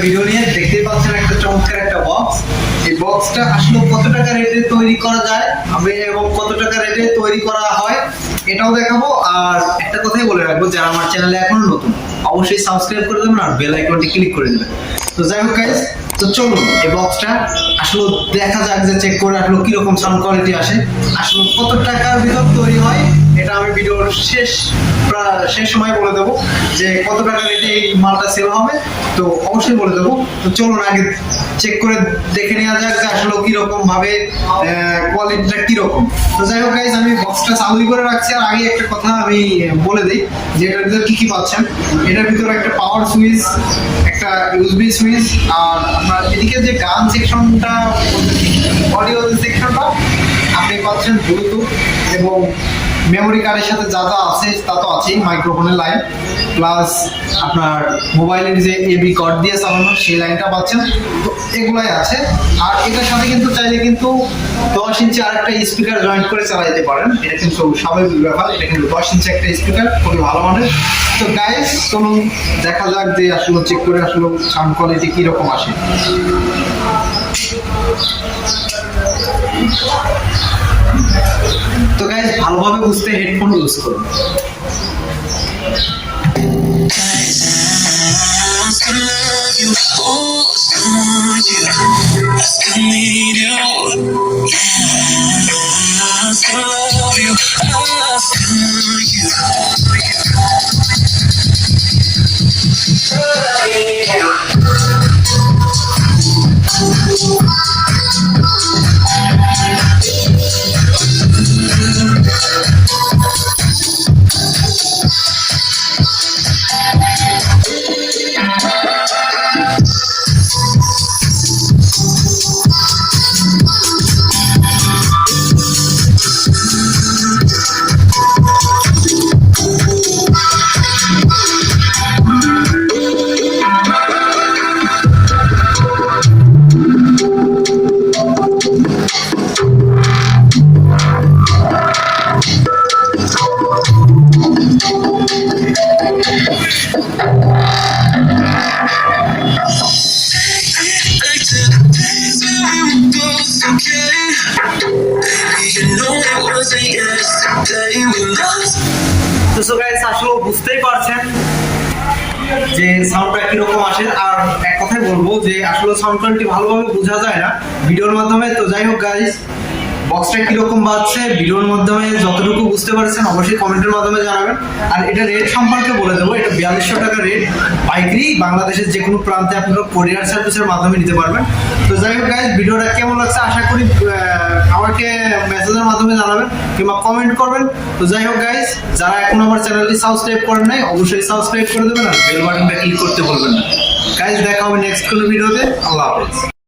Video নিয়ে দেখতেই পাচ্ছেন একটা চমৎকার একটা বক্স। এই বক্সটা আসলে কত টাকা রেটে তৈরি করা যায় এবং কত টাকা রেটে তৈরি করা হয় এটাও দেখাবো। আর একটা কথাই বলে রাখবো, যারা আমার চ্যানেলে এখনো নতুন অবশ্যই সাবস্ক্রাইব করে দেবেন আর বেল আইকনটি ক্লিক করে দেবেন। তো যাই হোক গাইস, তো চলুন এই বক্সটা আসলে দেখা যাক, যে চেক করে আসলে কিরকম সাউন্ড কোয়ালিটি আসে, আসলে কত টাকার ভিতর তৈরি হয়। এটা আমি ভিডিওর শেষ সময় বলে দেবো যে কত টাকা রেটে এই মালটা সেল হবে, তো অবশ্যই বলে দেবো। তো চলুন আগে চেক করে দেখে নেওয়া যাক যে আসলে কিরকম ভাবে কোয়ালিটিটা কিরকম। তো যাই হোক গাইস, আমি বক্সটা চালু করে রাখছি। আর আগে একটা কথা আমি বলে দিই যে এটার ভিতরে কি কি পাচ্ছেন। এটার ভিতরে একটা পাওয়ার সুইচ, একটা ইউএসবি সুইচ, আর আপনার এদিকে যে গান সেকশনটা, অডিও সেকশনটা আপনি পাচ্ছেন ব্লুটুথ, এবং মেমোরি কার্ডের সাথে যা যা আছে তা তো আছেই, মাইক্রোফোনের লাইন প্লাস আপনার মোবাইলের যে এবি কর্ড দিয়ে চালানো সেই লাইনটা পাচ্ছেন। তো এগুলাই আছে। আর এটার সাথে কিন্তু চাইলে কিন্তু 10 ইঞ্চি আর একটা স্পিকার জয়েন্ট করে চালাইতে পারেন, এটা কিন্তু স্বাভাবিক ব্যাপার। এটা কিন্তু 10 ইঞ্চি একটা স্পিকার, খুবই ভালো মানের। তো গাইস চলুন দেখা যাক যে আসলে চেক করে আসলে সাউন্ড কোয়ালিটি কিরকম আসে। তো গাইস ভালোভাবে বুঝতে হেডফোন ইউজ করুন। তো সো গাইস আসলে বুঝতেই পারছেন যে সাউন্ডটা কিরকম আসে। আর এক কথাই বলবো যে আসলে সাউন্ড কোয়ালিটি ভালোভাবে বোঝা যায় না ভিডিওর মাধ্যমে। তো যাই হোক গাইস, বক্সটা কিরকম বাজছে ভিডিওর মাধ্যমে যতটুকু বুঝতে পারছেন অবশ্যই কমেন্টের মাধ্যমে জানাবেন। আর এটা রেট সম্পর্কে বলে দেবো, এটা 4200 টাকা রেট, পাইকারি বাংলাদেশের যে কোনো প্রান্তে আপনারা কোরিয়ার সার্ভিসের মাধ্যমে নিতে পারবেন। তো যাই হোক গাইস, ভিডিওটা কেমন লাগছে আশা করি আমাকে মেসেজের মাধ্যমে জানাবেন কিংবা কমেন্ট করবেন। তো যাই হোক গাইস, যারা এখন আমার চ্যানেলটি সাবস্ক্রাইব করেন নাই অবশ্যই সাবস্ক্রাইব করে দেবেন আর বেল বাটনটা ক্লিক করতে ভুলবেন না। গাইস দেখা হবে নেক্সট কোনো ভিডিওতে। আল্লাহ হাফেজ।